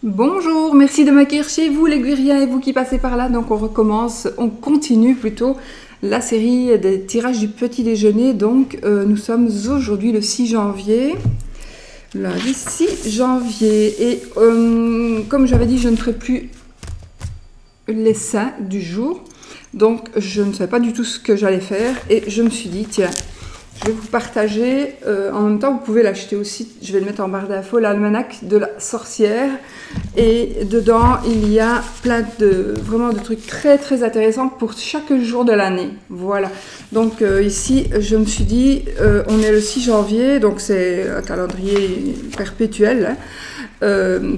Bonjour, merci de m'accueillir chez vous les Guériens et vous qui passez par là. Donc on continue plutôt la série des tirages du petit déjeuner. Donc nous sommes aujourd'hui le 6 janvier. Lundi 6 janvier. Et comme j'avais dit, je ne ferai plus les saints du jour. Donc je ne savais pas du tout ce que j'allais faire. Et je me suis dit, tiens, je vais vous partager, en même temps vous pouvez l'acheter aussi, je vais le mettre en barre d'infos, l'almanach de la sorcière. Et dedans il y a plein vraiment de trucs très très intéressants pour chaque jour de l'année. Voilà, donc ici je me suis dit, on est le 6 janvier, donc c'est un calendrier perpétuel, hein.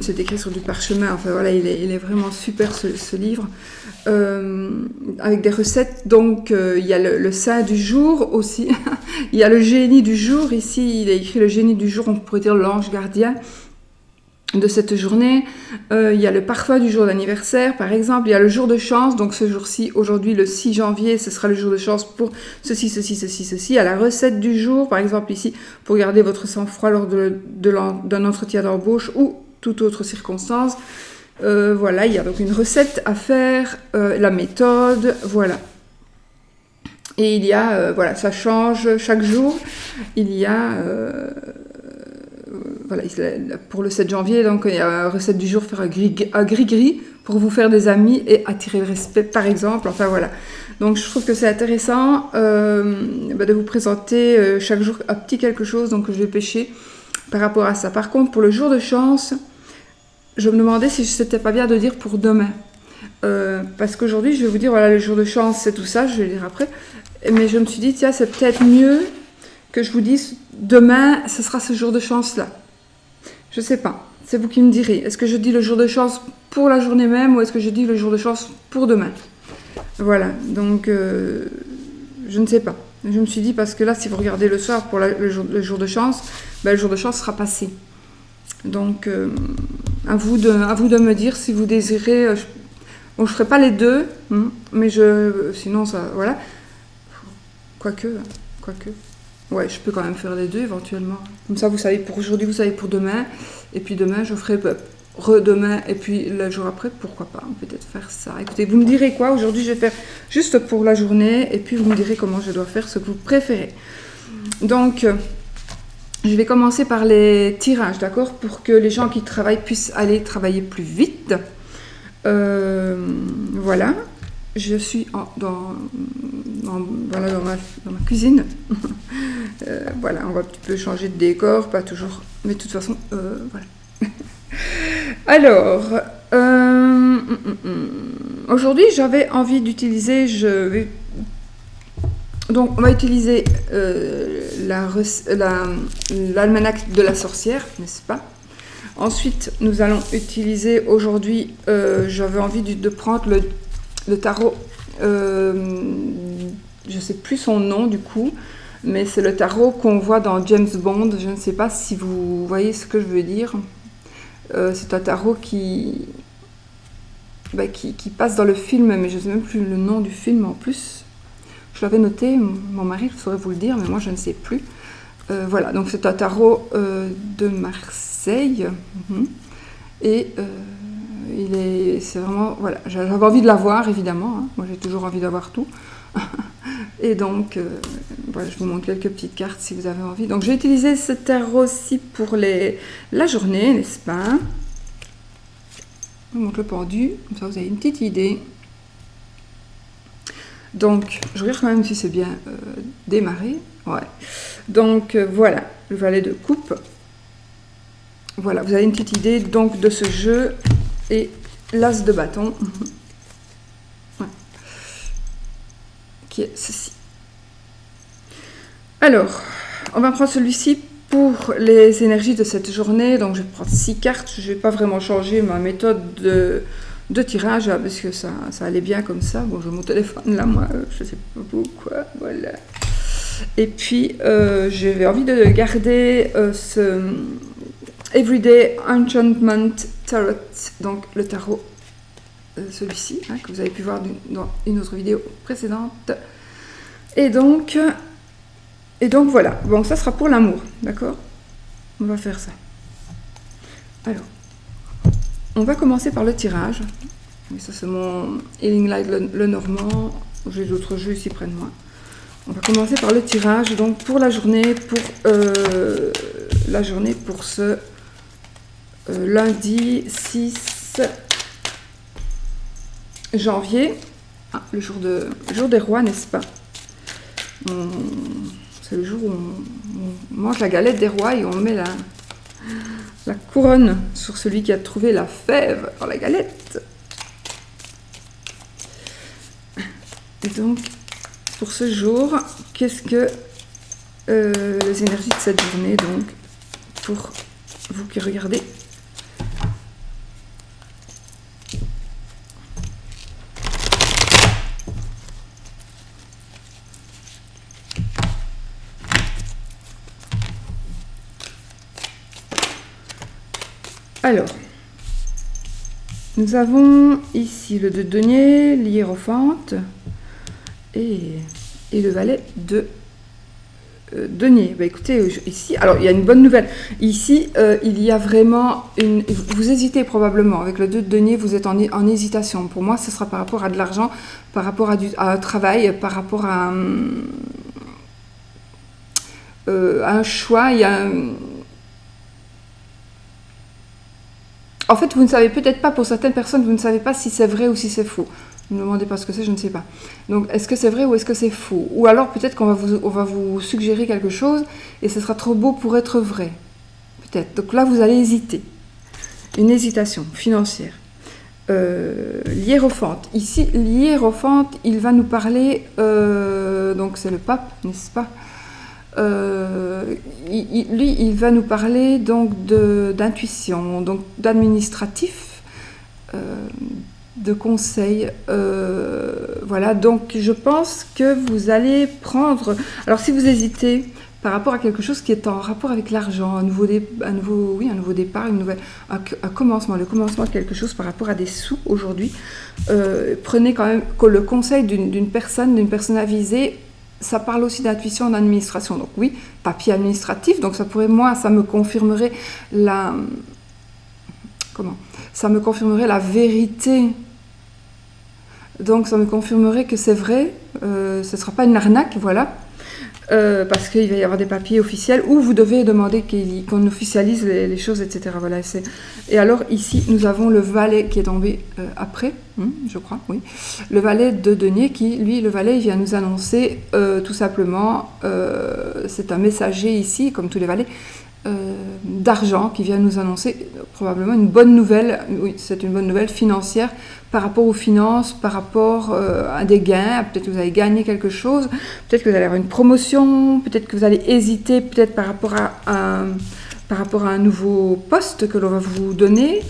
C'est écrit sur du parchemin, enfin voilà, il est vraiment super ce livre. Avec des recettes, donc il y a le saint du jour aussi, il y a le génie du jour, ici il est écrit le génie du jour, on pourrait dire l'ange gardien de cette journée. Il y a le parfum du jour d'anniversaire par exemple, il y a le jour de chance, donc ce jour-ci, aujourd'hui le 6 janvier, ce sera le jour de chance pour ceci, ceci, ceci, ceci. Il y a la recette du jour, par exemple ici, pour garder votre sang-froid lors d'un entretien d'embauche ou toute autre circonstance. Voilà, il y a donc une recette à faire, la méthode, voilà. Et il y a, voilà, ça change chaque jour. Il y a, voilà, pour le 7 janvier, donc il y a la recette du jour, faire un gris-gris pour vous faire des amis et attirer le respect, par exemple. Enfin voilà. Donc je trouve que c'est intéressant de vous présenter chaque jour un petit quelque chose, donc que je vais pêcher par rapport à ça. Par contre, pour le jour de chance, je me demandais si c'était pas bien de dire pour demain. Parce qu'aujourd'hui, je vais vous dire, voilà, le jour de chance, c'est tout ça, je vais le dire après. Mais je me suis dit, tiens, c'est peut-être mieux que je vous dise, demain, ce sera ce jour de chance-là. Je sais pas, c'est vous qui me direz. Est-ce que je dis le jour de chance pour la journée même ou est-ce que je dis le jour de chance pour demain? Voilà, donc je ne sais pas. Je me suis dit, parce que là, si vous regardez le soir pour le jour de chance, ben, le jour de chance sera passé. Donc, à vous de me dire si vous désirez. Bon, je ferai pas les deux, mais sinon ça, voilà. Quoique. Ouais, je peux quand même faire les deux éventuellement. Comme ça, vous savez pour aujourd'hui, vous savez pour demain, et puis demain, je ferai redemain, et puis le jour après, pourquoi pas, peut-être faire ça. Écoutez, vous me direz quoi. Aujourd'hui, je vais faire juste pour la journée, et puis vous me direz comment je dois faire ce que vous préférez. Donc. Je vais commencer par les tirages, d'accord, pour que les gens qui travaillent puissent aller travailler plus vite. Voilà, je suis dans ma cuisine. Voilà, on va un petit peu changer de décor, pas toujours, mais de toute façon, voilà. Alors, aujourd'hui, j'avais envie d'utiliser, donc, on va utiliser l'almanach de la sorcière, n'est-ce pas? Ensuite, nous allons utiliser aujourd'hui, j'avais envie de prendre le tarot, je ne sais plus son nom du coup, mais c'est le tarot qu'on voit dans James Bond. Je ne sais pas si vous voyez ce que je veux dire. C'est un tarot qui passe dans le film, mais je ne sais même plus le nom du film en plus. Je l'avais noté, mon mari saurait vous le dire, mais moi je ne sais plus. Voilà, donc c'est un tarot de Marseille. Et c'est vraiment, voilà, j'avais envie de l'avoir évidemment. Moi j'ai toujours envie d'avoir tout. Et donc, voilà, je vous montre quelques petites cartes si vous avez envie. Donc j'ai utilisé ce tarot-ci pour la journée, n'est-ce pas? Je vous montre le pendu, comme ça vous avez une petite idée. Donc, je regarde quand même si c'est bien démarré. Ouais. Donc, voilà, le valet de coupe. Voilà, vous avez une petite idée donc de ce jeu. Et l'as de bâton. Ouais. Qui est ceci. Alors, on va prendre celui-ci pour les énergies de cette journée. Donc, je vais prendre 6 cartes. Je ne vais pas vraiment changer ma méthode de tirage, parce que ça allait bien comme ça. Bon, j'ai mon téléphone là, moi, je sais pas pourquoi, voilà. Et puis, j'avais envie de garder ce Everyday Enchantment Tarot, donc le tarot, celui-ci, hein, que vous avez pu voir dans une autre vidéo précédente. Et donc voilà, bon, ça sera pour l'amour, d'accord? On va faire ça. Alors, On va commencer par le tirage. Oui, ça c'est mon Healing Light, le normand. J'ai d'autres jeux ici près de moi. On va commencer par le tirage. Donc pour la journée, pour ce lundi 6 janvier. Ah, le jour des rois, n'est-ce pas? C'est le jour où on mange la galette des rois et on met la couronne sur celui qui a trouvé la fève dans la galette. Et donc, pour ce jour, qu'est-ce que les énergies de cette journée, donc, pour vous qui regardez? Alors, nous avons ici le 2 de denier, l'hiérophante et le valet de denier. Bah, écoutez, ici, alors il y a une bonne nouvelle. Ici, il y a vraiment une... Vous hésitez probablement. Avec le 2 de denier, vous êtes en hésitation. Pour moi, ce sera par rapport à de l'argent, par rapport à un travail, par rapport à un choix. Il y a En fait, vous ne savez peut-être pas, pour certaines personnes, vous ne savez pas si c'est vrai ou si c'est faux. Ne me demandez pas ce que c'est, je ne sais pas. Donc, est-ce que c'est vrai ou est-ce que c'est faux? Ou alors, peut-être qu'on va vous suggérer quelque chose et ce sera trop beau pour être vrai. Peut-être. Donc là, vous allez hésiter. Une hésitation financière. L'hiérophante. Ici, l'hiérophante, il va nous parler... donc, c'est le pape, n'est-ce pas? Lui, il va nous parler donc d'intuition, donc d'administratif, de conseil. Voilà, donc je pense que vous allez prendre... Alors si vous hésitez par rapport à quelque chose qui est en rapport avec l'argent, un nouveau départ, un commencement, le commencement de quelque chose par rapport à des sous aujourd'hui, prenez quand même le conseil d'une personne avisée. Ça parle aussi d'intuition, d'administration. Donc oui, papier administratif. Donc ça me confirmerait ça me confirmerait la vérité. Donc ça me confirmerait que c'est vrai. Ce ne sera pas une arnaque, voilà. Parce qu'il va y avoir des papiers officiels où vous devez demander qu'on officialise les choses, etc. Voilà, et alors ici, nous avons le valet qui est tombé après, je crois, oui. Le valet de denier qui, lui, le valet, il vient nous annoncer tout simplement, c'est un messager ici, comme tous les valets, d'argent qui vient nous annoncer probablement une bonne nouvelle, oui, c'est une bonne nouvelle financière par rapport aux finances, par rapport à des gains. Peut-être que vous allez gagner quelque chose, peut-être que vous allez avoir une promotion, peut-être que vous allez hésiter peut-être par rapport à un nouveau poste que l'on va vous donner.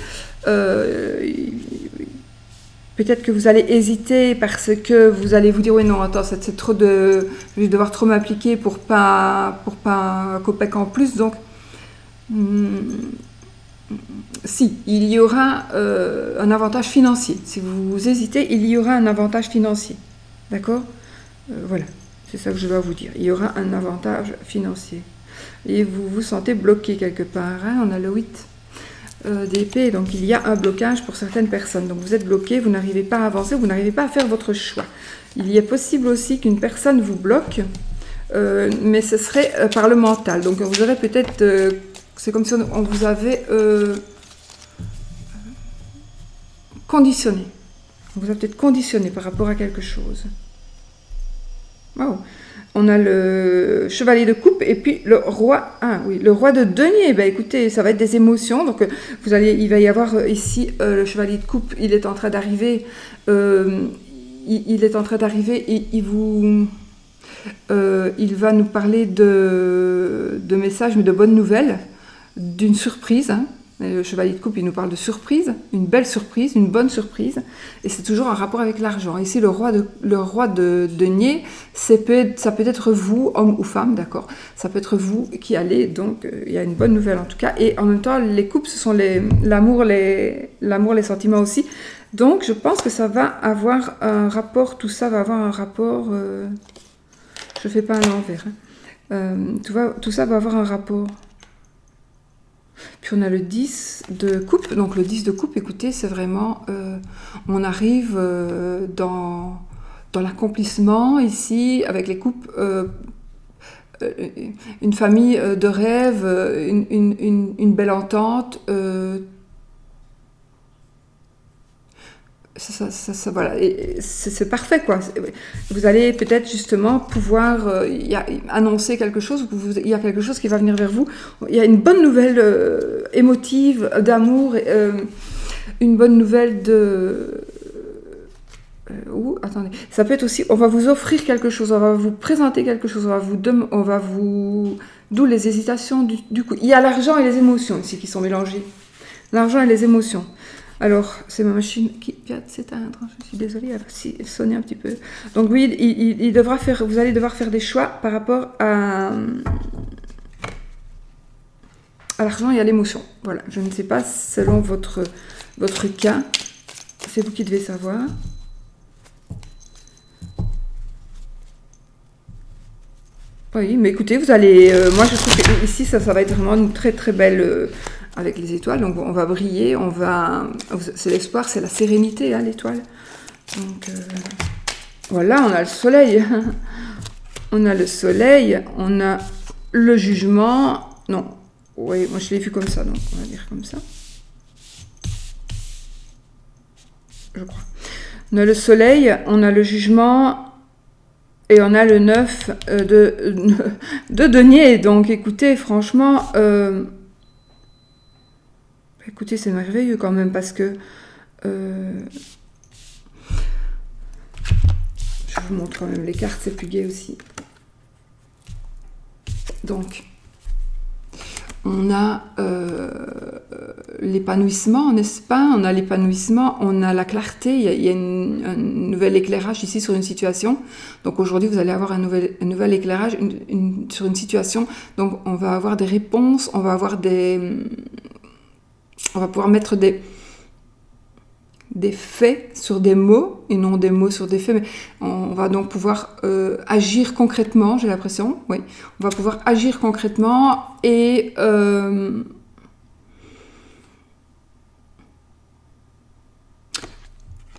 Peut-être que vous allez hésiter parce que vous allez vous dire oui non attends c'est trop je vais devoir trop m'appliquer pour pas un copec en plus, donc si, il y aura un avantage financier. Si vous hésitez, il y aura un avantage financier. D'accord? Voilà, c'est ça que je dois vous dire. Il y aura un avantage financier. Et vous vous sentez bloqué quelque part. Hein? On a le 8 d'épée, donc il y a un blocage pour certaines personnes. Donc vous êtes bloqué, vous n'arrivez pas à avancer, vous n'arrivez pas à faire votre choix. Il est possible aussi qu'une personne vous bloque, mais ce serait par le mental. Donc vous aurez peut-être... c'est comme si on vous avait conditionné. On vous a peut-être conditionné par rapport à quelque chose. Wow. On a le chevalier de coupe et puis le roi. Ah oui, le roi de denier. Ben écoutez, ça va être des émotions. Donc il va y avoir ici le chevalier de coupe. Il est en train d'arriver. Il est en train d'arriver et il va nous parler de messages, mais de bonnes nouvelles, d'une surprise. Hein. Le chevalier de coupe, il nous parle de surprise, une belle surprise, une bonne surprise, et c'est toujours un rapport avec l'argent. Ici, le roi de denier, ça peut être vous, homme ou femme, d'accord? Ça peut être vous qui allez, donc il y a une bonne nouvelle en tout cas. Et en même temps, les coupes, ce sont l'amour, les sentiments aussi. Donc, je pense que ça va avoir un rapport, tout ça va avoir un rapport... je ne fais pas à l'envers. Hein. Tout ça va avoir un rapport. Puis on a le 10 de coupe. Donc le 10 de coupe, écoutez, c'est vraiment... on arrive dans l'accomplissement ici, avec les coupes... une famille de rêve, une belle entente... voilà, c'est parfait quoi. Vous allez peut-être justement pouvoir annoncer quelque chose, il y a quelque chose qui va venir vers vous. Il y a une bonne nouvelle émotive, d'amour, une bonne nouvelle de... attendez, ça peut être aussi, on va vous offrir quelque chose, on va vous présenter quelque chose, on va vous... D'où les hésitations du coup. Il y a l'argent et les émotions ici qui sont mélangés. L'argent et les émotions. Alors, c'est ma machine qui vient de s'éteindre. Je suis désolée, elle sonnait un petit peu. Donc oui, vous allez devoir faire des choix par rapport à l'argent et à l'émotion. Voilà, je ne sais pas selon votre cas. C'est vous qui devez savoir. Oui, mais écoutez, vous allez... moi, je trouve que ici, ça va être vraiment une très très belle... avec les étoiles, donc on va briller, c'est l'espoir, c'est la sérénité, hein, l'étoile. Donc voilà, on a le soleil. On a le soleil, on a le jugement. Non, oui, moi je l'ai vu comme ça, donc on va dire comme ça. Je crois. On a le soleil, on a le jugement et on a le 9 de denier. Donc écoutez, franchement... écoutez, c'est merveilleux quand même parce que... je vous montre quand même les cartes, c'est plus gai aussi. Donc, on a l'épanouissement, n'est-ce pas? On a l'épanouissement, on a la clarté, il y a un nouvel éclairage ici sur une situation. Donc aujourd'hui, vous allez avoir un nouvel éclairage sur une situation. Donc on va avoir des réponses, on va pouvoir mettre des faits sur des mots, et non des mots sur des faits, mais on va donc pouvoir agir concrètement, j'ai l'impression, oui. On va pouvoir agir concrètement et...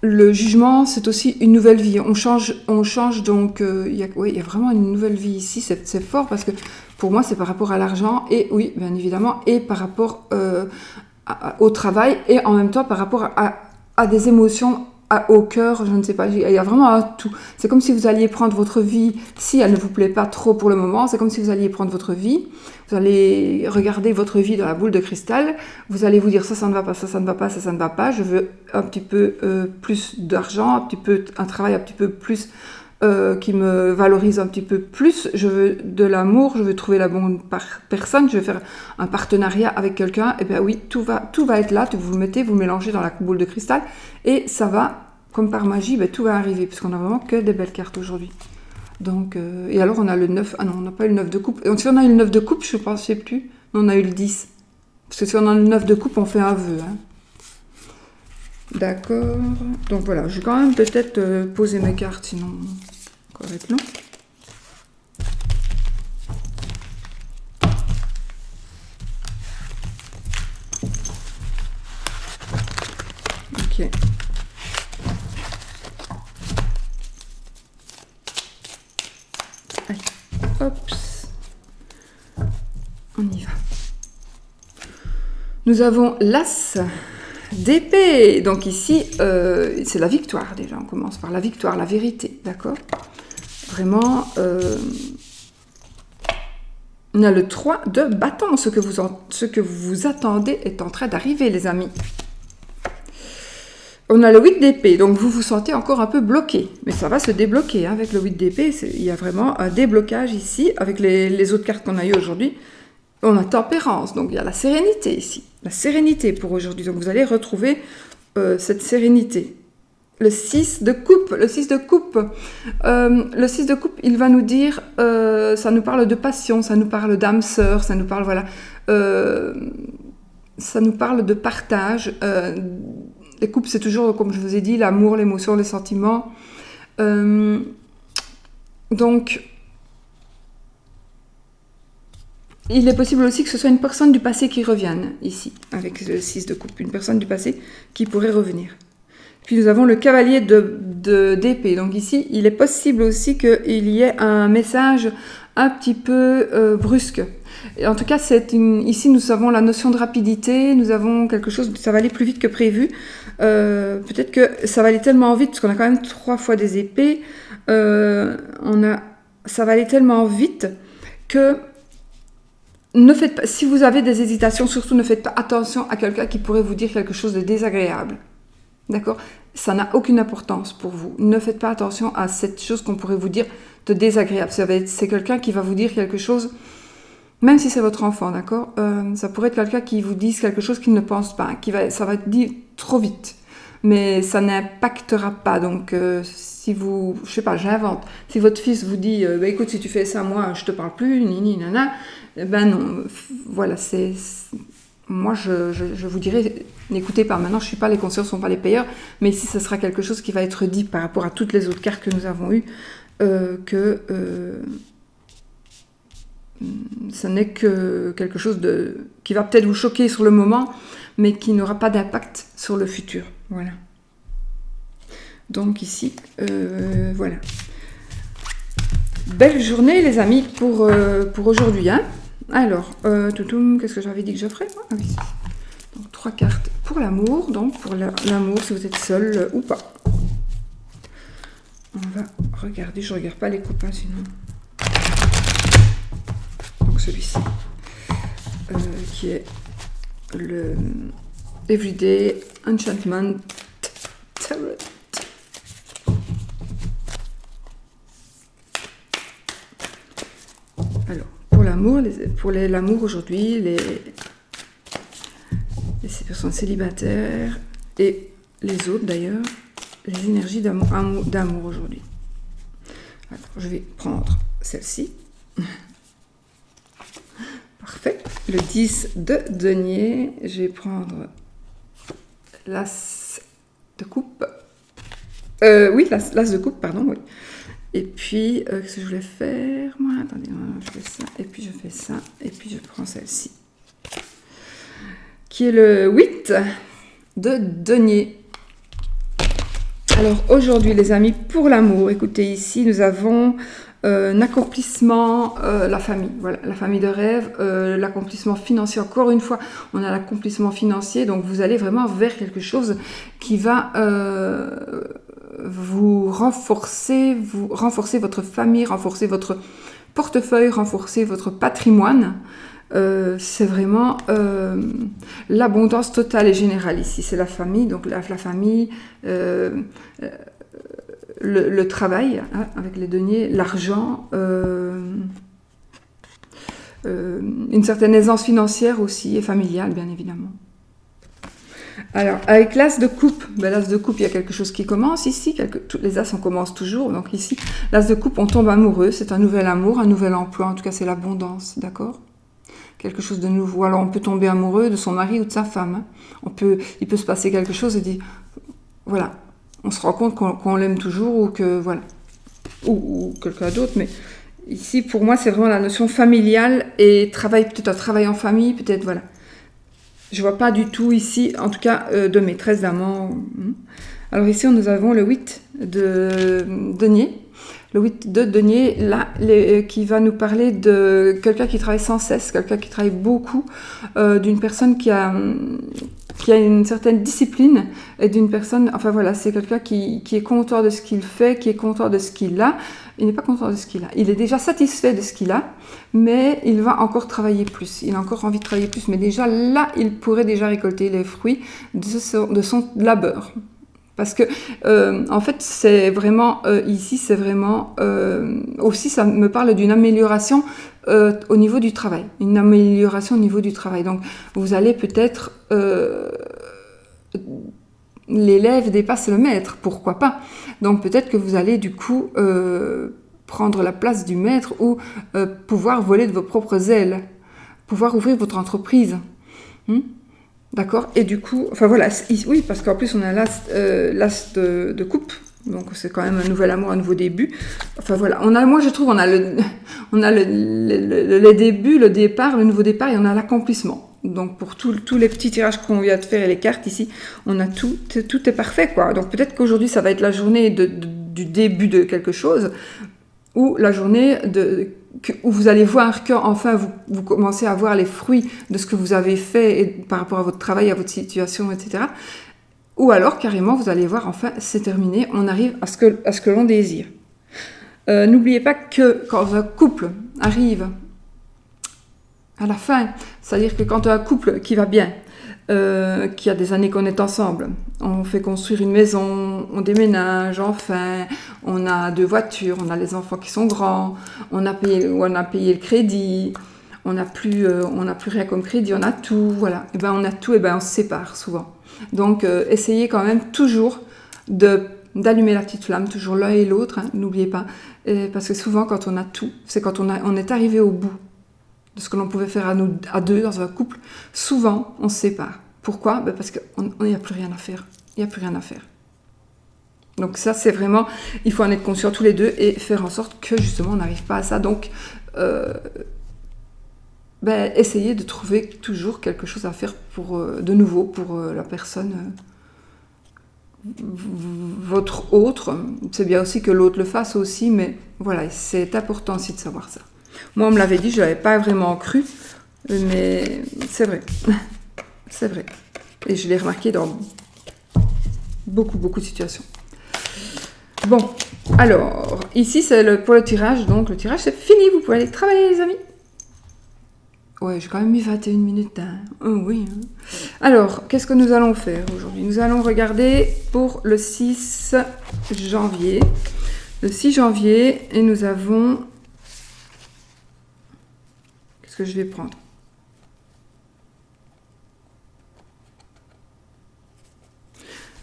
le jugement, c'est aussi une nouvelle vie. On change donc... il y a vraiment une nouvelle vie ici, c'est fort, parce que pour moi, c'est par rapport à l'argent, et oui, bien évidemment, et par rapport... au travail et en même temps par rapport à des émotions au cœur, je ne sais pas, il y a vraiment un tout. C'est comme si vous alliez prendre votre vie, si elle ne vous plaît pas trop pour le moment, c'est comme si vous alliez prendre votre vie, vous allez regarder votre vie dans la boule de cristal, vous allez vous dire ça ne va pas, ça ne va pas, ça ne va pas, je veux un petit peu plus d'argent, un travail un petit peu plus... qui me valorise un petit peu plus, je veux de l'amour, je veux trouver la bonne personne, je veux faire un partenariat avec quelqu'un, et bien oui, tout va être là, vous le mélangez dans la boule de cristal, et ça va, comme par magie, tout va arriver, puisqu'on a vraiment que des belles cartes aujourd'hui. Donc, et alors on a le 9, ah non, on n'a pas eu le 9 de coupe, et si on a eu le 9 de coupe, je ne sais plus, on a eu le 10, parce que si on a le 9 de coupe, on fait un vœu, hein. D'accord. Donc voilà, je vais quand même peut-être poser mes cartes, sinon ça va être long. Ok. Allez, hop. On y va. Nous avons l'As d'épée. Donc ici, c'est la victoire déjà. On commence par la victoire, la vérité, d'accord? Vraiment, on a le 3 de bâton. Ce que vous attendez est en train d'arriver, les amis. On a le 8 d'épée. Donc vous vous sentez encore un peu bloqué. Mais ça va se débloquer, hein, avec le 8 d'épée. Il y a vraiment un déblocage ici. Avec les autres cartes qu'on a eues aujourd'hui, on a tempérance. Donc il y a la sérénité ici. La sérénité pour aujourd'hui. Donc vous allez retrouver cette sérénité. Le 6 de coupe. Le 6 de coupe. Le 6 de coupe, il va nous dire, ça nous parle de passion, ça nous parle d'âme sœur, ça nous parle, voilà, ça nous parle de partage. Les couples, c'est toujours, comme je vous ai dit, l'amour, l'émotion, les sentiments. Donc, il est possible aussi que ce soit une personne du passé qui revienne, ici, avec le 6 de coupe. Une personne du passé qui pourrait revenir. Puis nous avons le cavalier d'épée. Donc ici, il est possible aussi qu'il y ait un message un petit peu brusque. Et en tout cas, ici, nous avons la notion de rapidité. Nous avons quelque chose, ça va aller plus vite que prévu. Peut-être que ça va aller tellement vite, parce qu'on a quand même 3 fois des épées. Ça va aller tellement vite que ne faites pas, si vous avez des hésitations, surtout ne faites pas attention à quelqu'un qui pourrait vous dire quelque chose de désagréable. D'accord ? Ça n'a aucune importance pour vous. Ne faites pas attention à cette chose qu'on pourrait vous dire de désagréable. C'est quelqu'un qui va vous dire quelque chose, même si c'est votre enfant, d'accord ? Ça pourrait être quelqu'un qui vous dise quelque chose qu'il ne pense pas, ça va être dit trop vite. Mais ça n'impactera pas. Donc, si vous, je sais pas, j'invente. Si votre fils vous dit, écoute, si tu fais ça, moi, je te parle plus, nini, nana, ben non, voilà, moi, je vous dirais, n'écoutez pas. Maintenant, je suis pas, les conseillers ne sont pas les payeurs, mais ici, ce sera quelque chose qui va être dit par rapport à toutes les autres cartes que nous avons eues, ce n'est que quelque chose qui va peut-être vous choquer sur le moment, mais qui n'aura pas d'impact sur le futur. Voilà. Donc ici, voilà. Belle journée, les amis, pour aujourd'hui, hein. Alors, qu'est-ce que j'avais dit que je ferais, moi ? Ah oui. Donc, 3 cartes pour l'amour. Donc, pour l'amour, si vous êtes seul ou pas. On va regarder. Je ne regarde pas les copains, sinon. Donc, celui-ci. Qui est le Everyday Enchantment Tarot. Alors, pour l'amour aujourd'hui, les personnes célibataires et les autres d'ailleurs, les énergies d'amour aujourd'hui. Alors, je vais prendre celle-ci. Parfait. Le 10 de denier, je vais prendre l'as de coupe. Oui, l'as de coupe, pardon, oui. Et puis, qu'est-ce que je voulais faire, moi ? Attendez, je fais ça, et puis je fais ça, et puis je prends celle-ci. Qui est le 8 de denier. Alors, aujourd'hui, les amis, pour l'amour, écoutez, ici, nous avons un accomplissement, la famille. Voilà, la famille de rêve, l'accomplissement financier. Encore une fois, on a l'accomplissement financier, donc vous allez vraiment vers quelque chose qui va... vous renforcer votre famille, renforcer votre portefeuille, renforcer votre patrimoine. C'est vraiment l'abondance totale et générale ici. C'est la famille, donc la famille, le travail, hein, avec les deniers, l'argent, une certaine aisance financière aussi et familiale, bien évidemment. Alors, avec l'as de coupe, l'as de coupe, il y a quelque chose qui commence ici, les as, on commence toujours, donc ici, l'as de coupe, on tombe amoureux, c'est un nouvel amour, un nouvel emploi, en tout cas c'est l'abondance, d'accord ? Quelque chose de nouveau. Alors on peut tomber amoureux de son mari ou de sa femme, hein. Il peut se passer quelque chose et dire, voilà, on se rend compte qu'on l'aime toujours ou que, voilà, ou quelqu'un d'autre, mais ici, pour moi, c'est vraiment la notion familiale et peut-être un travail en famille, peut-être, voilà. Je vois pas du tout ici, en tout cas, de maîtresse d'amant. Alors ici, nous avons le 8 de denier. Le 8 de denier, là, qui va nous parler de quelqu'un qui travaille sans cesse, quelqu'un qui travaille beaucoup, d'une personne qui a une certaine discipline, et d'une personne, enfin voilà, c'est quelqu'un qui est content de ce qu'il fait, qui est content de ce qu'il a. Il n'est pas content de ce qu'il a. Il est déjà satisfait de ce qu'il a, mais il va encore travailler plus. Il a encore envie de travailler plus, mais déjà là, il pourrait déjà récolter les fruits de son labeur. Parce que, en fait, c'est vraiment, ici, c'est vraiment, aussi, ça me parle d'une amélioration au niveau du travail. Une amélioration au niveau du travail. Donc, vous allez peut-être, l'élève dépasse le maître, pourquoi pas. Donc, peut-être que vous allez, du coup, prendre la place du maître ou pouvoir voler de vos propres ailes, pouvoir ouvrir votre entreprise. D'accord ? Et du coup, enfin voilà, oui, parce qu'en plus on a l'as de coupe, Donc c'est quand même un nouvel amour, un nouveau début. Enfin voilà, moi je trouve les débuts, le départ, le nouveau départ et on a l'accomplissement. Donc pour tous les petits tirages qu'on vient de faire et les cartes ici, on a tout est parfait quoi. Donc peut-être qu'aujourd'hui ça va être la journée du début de quelque chose ou la journée où vous allez voir qu'enfin vous commencez à voir les fruits de ce que vous avez fait et par rapport à votre travail, à votre situation, etc. Ou alors, carrément, vous allez voir, enfin, c'est terminé, on arrive à ce que l'on désire. N'oubliez pas que quand un couple arrive à la fin, c'est-à-dire que quand un couple qui va bien, qui a des années qu'on est ensemble, on fait construire une maison, on déménage, enfin, on a 2 voitures, on a les enfants qui sont grands, on a payé le crédit, on n'a plus rien comme crédit, on a tout, voilà. Et ben on a tout, et ben on se sépare souvent. Donc, essayez quand même toujours d'allumer la petite flamme, toujours l'un et l'autre, hein, n'oubliez pas. Parce que souvent, quand on a tout, c'est quand on est arrivé au bout de ce que l'on pouvait faire à deux dans un couple. Souvent, on se sépare. Pourquoi ? Parce qu'il n'y a plus rien à faire. Il n'y a plus rien à faire. Donc ça, c'est vraiment... Il faut en être conscient tous les deux et faire en sorte que, justement, on n'arrive pas à ça. Donc... essayez de trouver toujours quelque chose à faire de nouveau pour la personne, votre autre. C'est bien aussi que l'autre le fasse aussi, mais voilà, c'est important aussi de savoir ça. Moi, on me l'avait dit, je ne l'avais pas vraiment cru, mais c'est vrai. C'est vrai. Et je l'ai remarqué dans beaucoup de situations. Bon, alors, ici, c'est pour le tirage. Donc, le tirage, c'est fini. Vous pouvez aller travailler, les amis. Ouais, j'ai quand même mis 21 minutes. Hein. Oh, oui. Hein. Alors, qu'est-ce que nous allons faire aujourd'hui ? Nous allons regarder pour le 6 janvier. Le 6 janvier, et nous avons... Qu'est-ce que je vais prendre ?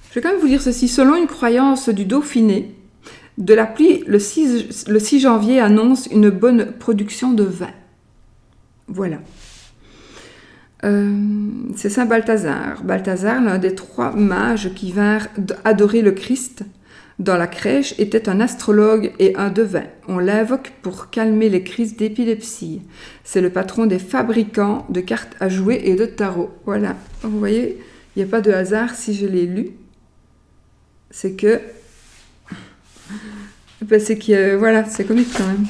Je vais quand même vous dire ceci. Selon une croyance du Dauphiné, de la pluie, le 6 janvier annonce une bonne production de vin. Voilà. C'est Saint Balthazar. Balthazar, l'un des 3 mages qui vinrent adorer le Christ dans la crèche, était un astrologue et un devin. On l'invoque pour calmer les crises d'épilepsie. C'est le patron des fabricants de cartes à jouer et de tarot. Voilà. Vous voyez, il n'y a pas de hasard si je l'ai lu. C'est que... voilà, c'est comique quand même.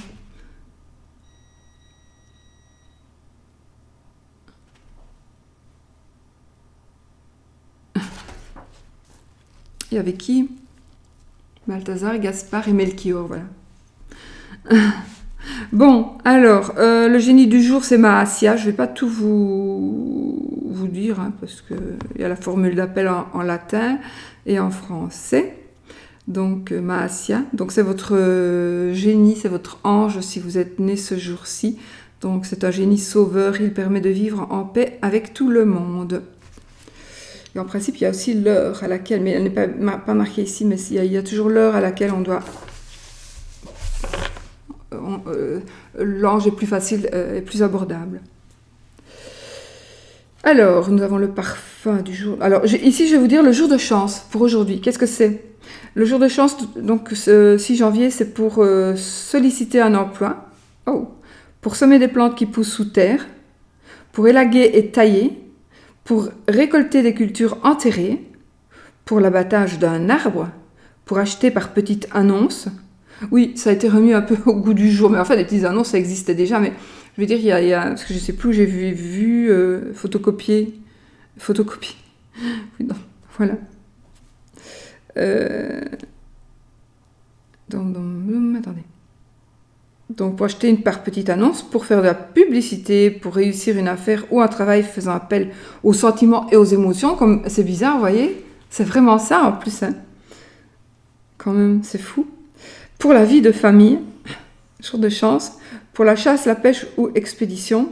Il y avait qui ? Balthazar, Gaspard et Melchior, voilà. Bon, alors, le génie du jour, c'est Maassia. Je ne vais pas tout vous dire, hein, parce qu'il y a la formule d'appel en latin et en français. Donc, Maassia. Donc, c'est votre génie, c'est votre ange si vous êtes né ce jour-ci. Donc, c'est un génie sauveur. Il permet de vivre en paix avec tout le monde. Et en principe, il y a aussi l'heure à laquelle, mais elle n'est pas marquée ici, mais il y a toujours l'heure à laquelle on doit... l'ange est plus facile et plus abordable. Alors, nous avons le parfum du jour. Alors, ici, je vais vous dire le jour de chance pour aujourd'hui. Qu'est-ce que c'est ? Le jour de chance, donc ce 6 janvier, c'est pour solliciter un emploi, pour semer des plantes qui poussent sous terre, pour élaguer et tailler, pour récolter des cultures enterrées, pour l'abattage d'un arbre, pour acheter par petites annonces. Oui, ça a été remis un peu au goût du jour, mais en fait, les petites annonces, ça existait déjà, mais je veux dire, il y a parce que je ne sais plus où j'ai vu photocopier. Oui, non, voilà. Attendez. Donc, pour acheter par petite annonce, pour faire de la publicité, pour réussir une affaire ou un travail faisant appel aux sentiments et aux émotions, comme c'est bizarre, vous voyez, c'est vraiment ça en plus, hein. Quand même, c'est fou. Pour la vie de famille, jour de chance, pour la chasse, la pêche ou expédition,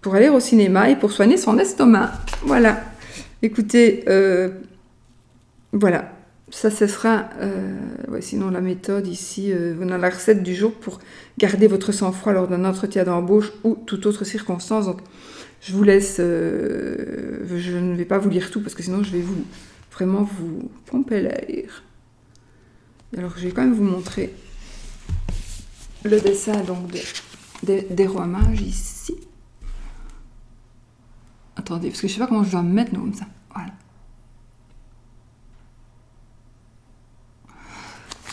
pour aller au cinéma et pour soigner son estomac. Voilà. Écoutez, voilà. Ça, ce sera... sinon, la méthode ici, on a la recette du jour pour garder votre sang-froid lors d'un entretien d'embauche ou toute autre circonstance. Donc, je vous laisse... je ne vais pas vous lire tout parce que sinon, je vais vraiment vous pomper l'air. Alors, je vais quand même vous montrer le dessin donc des rois mages ici. Attendez, parce que je sais pas comment je dois me mettre comme ça. Voilà.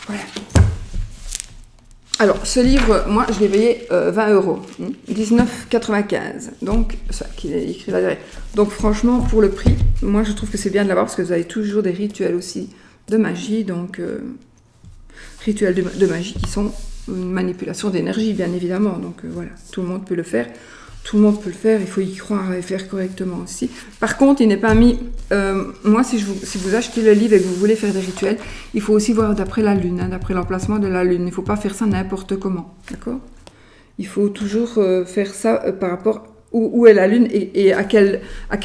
Voilà. Alors, ce livre, moi, je l'ai payé 20 €, 19,95 €. Donc, ça, qu'il est écrit là derrière. Donc, franchement, pour le prix, moi, je trouve que c'est bien de l'avoir parce que vous avez toujours des rituels aussi de magie. Donc, rituels de magie qui sont une manipulation d'énergie, bien évidemment. Donc, voilà, tout le monde peut le faire. Tout le monde peut le faire, il faut y croire et faire correctement aussi. Par contre, il n'est pas mis... moi, si vous achetez le livre et que vous voulez faire des rituels, il faut aussi voir d'après la lune, hein, d'après l'emplacement de la lune. Il ne faut pas faire ça n'importe comment, d'accord? Il faut toujours faire ça par rapport où est la lune et à quel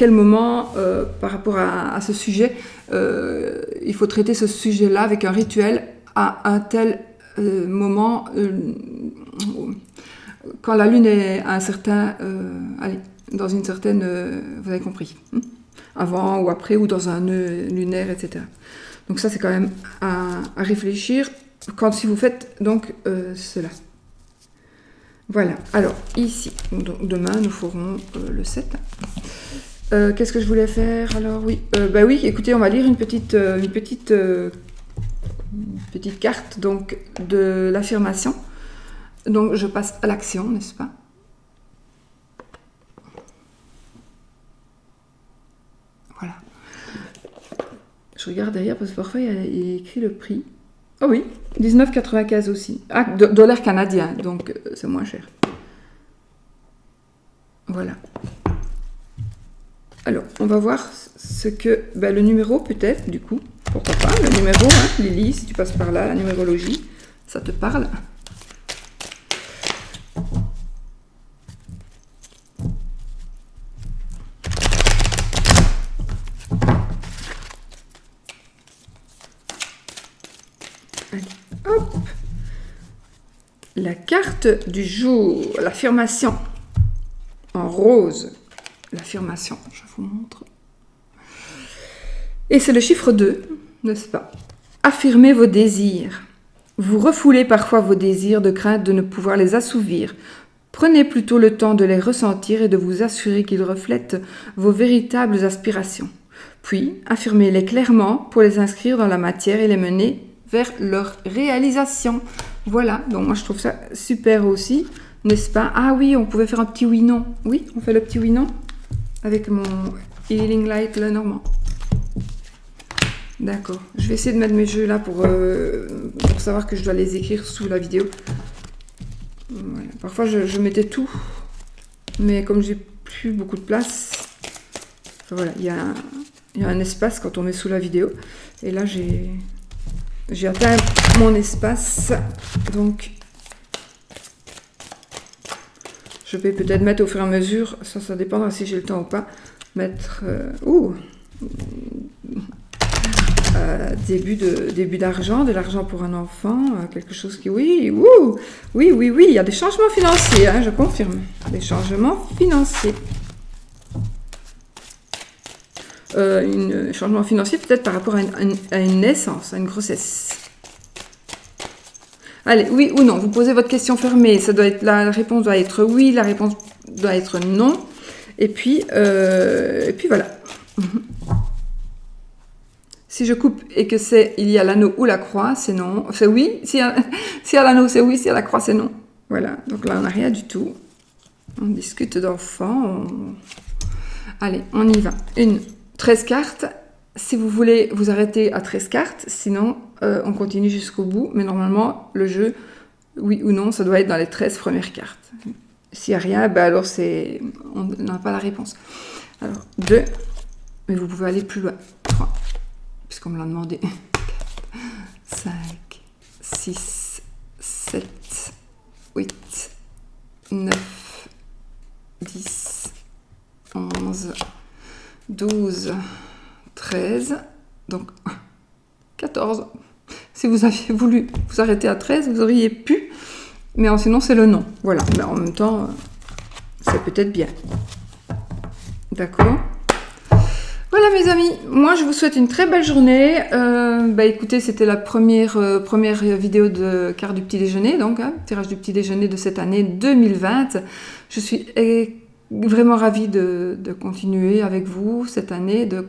moment, par rapport à ce sujet, il faut traiter ce sujet-là avec un rituel à un tel moment... quand la lune est à un certain... allez, dans une certaine... vous avez compris. Avant ou après, ou dans un nœud lunaire, etc. Donc ça, c'est quand même à réfléchir si vous faites donc cela. Voilà. Alors, ici, donc, demain, nous ferons le 7. Qu'est-ce que je voulais faire? Alors, oui. Bah oui, écoutez, on va lire une petite carte donc, de l'affirmation. Donc, je passe à l'action, n'est-ce pas? Voilà. Je regarde derrière parce que parfois, il y a écrit le prix. Oh oui, 19,95 € aussi. Ah, dollars canadiens, donc c'est moins cher. Voilà. Alors, on va voir ce que... Ben, le numéro, peut-être, du coup. Pourquoi pas, le numéro, hein, Lily, si tu passes par là, la numérologie, ça te parle? Allez, hop. La carte du jour, l'affirmation en rose. L'affirmation, je vous montre. Et c'est le chiffre 2, n'est-ce pas? Affirmez vos désirs. Vous refoulez parfois vos désirs de crainte de ne pouvoir les assouvir. Prenez plutôt le temps de les ressentir et de vous assurer qu'ils reflètent vos véritables aspirations. Puis, affirmez-les clairement pour les inscrire dans la matière et les mener vers leur réalisation. Voilà, donc moi je trouve ça super aussi, n'est-ce pas? Ah oui, on pouvait faire un petit oui-non. Oui, on fait le petit oui-non avec mon Healing Light le normand. D'accord, je vais essayer de mettre mes jeux là pour savoir que je dois les écrire sous la vidéo. Voilà. Parfois je mettais tout, mais comme j'ai plus beaucoup de place, voilà, il y a un espace quand on met sous la vidéo. Et là j'ai atteint mon espace, donc je vais peut-être mettre au fur et à mesure, ça dépendra si j'ai le temps ou pas, mettre... début d'argent, de l'argent pour un enfant, quelque chose qui... Oui, il y a des changements financiers, hein, je confirme. Des changements financiers. Changement financier peut-être par rapport à une naissance, à une grossesse. Allez, oui ou non, vous posez votre question fermée, ça doit être, la réponse doit être oui, la réponse doit être non, et puis voilà. Si je coupe et que il y a l'anneau ou la croix, c'est non, c'est oui, si y a l'anneau c'est oui, si y a la croix c'est non. Voilà, donc là on n'a rien du tout, on discute d'enfants, Allez, on y va. 13 cartes. Si vous voulez vous arrêter à 13 cartes, sinon on continue jusqu'au bout. Mais normalement, le jeu, oui ou non, ça doit être dans les 13 premières cartes. S'il n'y a rien, ben alors on n'a pas la réponse. Alors, 2, mais vous pouvez aller plus loin. 3, puisqu'on me l'a demandé. 4, 5, 6, 7, 8, 9, 10, 11, 12, 13, donc 14. Si vous aviez voulu vous arrêter à 13, vous auriez pu, mais sinon c'est le non. Voilà, mais en même temps, c'est peut-être bien. D'accord? Voilà, Voilà mes amis, moi je vous souhaite une très belle journée. Écoutez, c'était la première vidéo de quart du petit déjeuner, donc tirage du petit déjeuner de cette année 2020. Je suis vraiment ravie de continuer avec vous cette année, de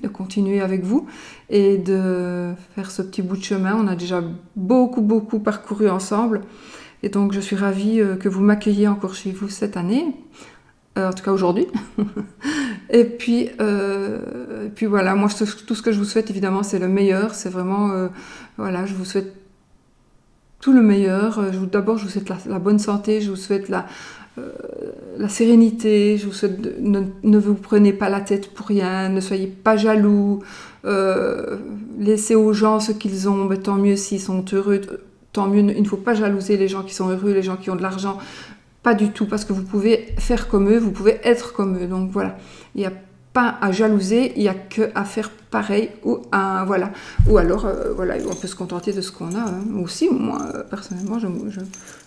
continuer avec vous et de faire ce petit bout de chemin. On a déjà beaucoup parcouru ensemble et donc je suis ravie que vous m'accueilliez encore chez vous cette année, en tout cas aujourd'hui. Et puis voilà, moi tout ce que je vous souhaite évidemment c'est le meilleur, c'est vraiment, je vous souhaite tout le meilleur. D'abord je vous souhaite la bonne santé, je vous souhaite la sérénité, je vous souhaite ne vous prenez pas la tête pour rien, ne soyez pas jaloux, laissez aux gens ce qu'ils ont, tant mieux s'ils sont heureux, tant mieux, il ne faut pas jalouser les gens qui sont heureux, les gens qui ont de l'argent, pas du tout, parce que vous pouvez faire comme eux, vous pouvez être comme eux, donc voilà, il n'y a pas à jalouser, il n'y a qu'à faire pareil, ou alors on peut se contenter de ce qu'on a, aussi, moi personnellement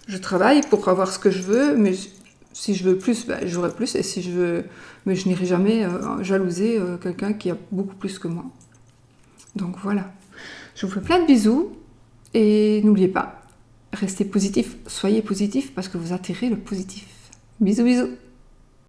je travaille pour avoir ce que je veux, mais si je veux plus, j'aurai plus, et si je veux, mais je n'irai jamais jalouser quelqu'un qui a beaucoup plus que moi. Donc voilà, je vous fais plein de bisous, et n'oubliez pas, restez positif, soyez positif, parce que vous attirez le positif. Bisous bisous.